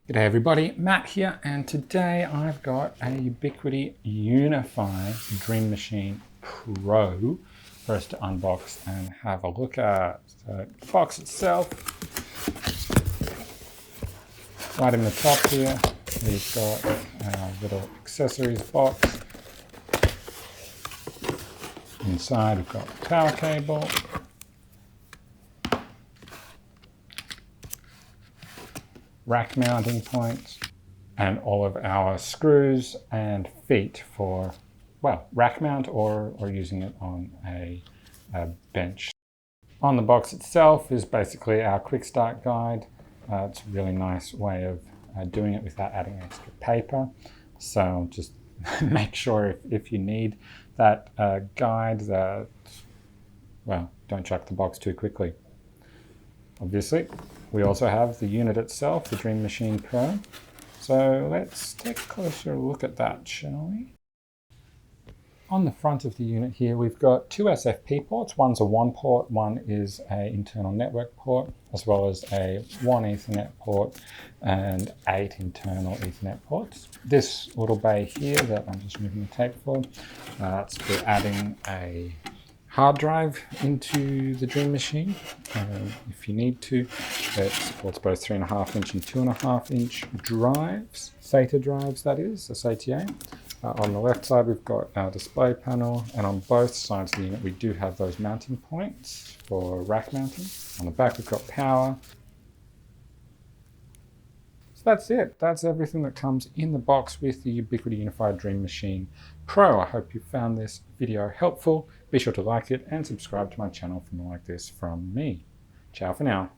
G'day everybody, Matt here, and today I've got a Ubiquiti UniFi Dream Machine Pro for us to unbox and have a look at. So the box itself, right in the top here, we've got our little accessories box. Inside we've got the power cable, rack mounting points, and all of our screws and feet for, well, rack mount or using it on a bench. On the box itself is basically our quick start guide. It's a really nice way of doing it without adding extra paper. So just make sure if you need that guide that, well, don't chuck the box too quickly. Obviously, we also have the unit itself, the Dream Machine Pro. So let's take a closer look at that, shall we? On the front of the unit here, we've got two SFP ports. One's a 1 port, one is an internal network port, as well as a 1 Ethernet port and 8 internal Ethernet ports. This little bay here that I'm just moving the tape for, that's for adding a hard drive into the Dream Machine if you need to. It supports both 3.5-inch and 2.5-inch drives, SATA drives that is, SATA. On the left side we've got our display panel, and on both sides of the unit we do have those mounting points for rack mounting. On the back we've got power. So that's it. That's everything that comes in the box with the Ubiquiti UniFi Dream Machine Pro. I hope you found this video helpful. Be sure to like it and subscribe to my channel for more like this from me. Ciao for now.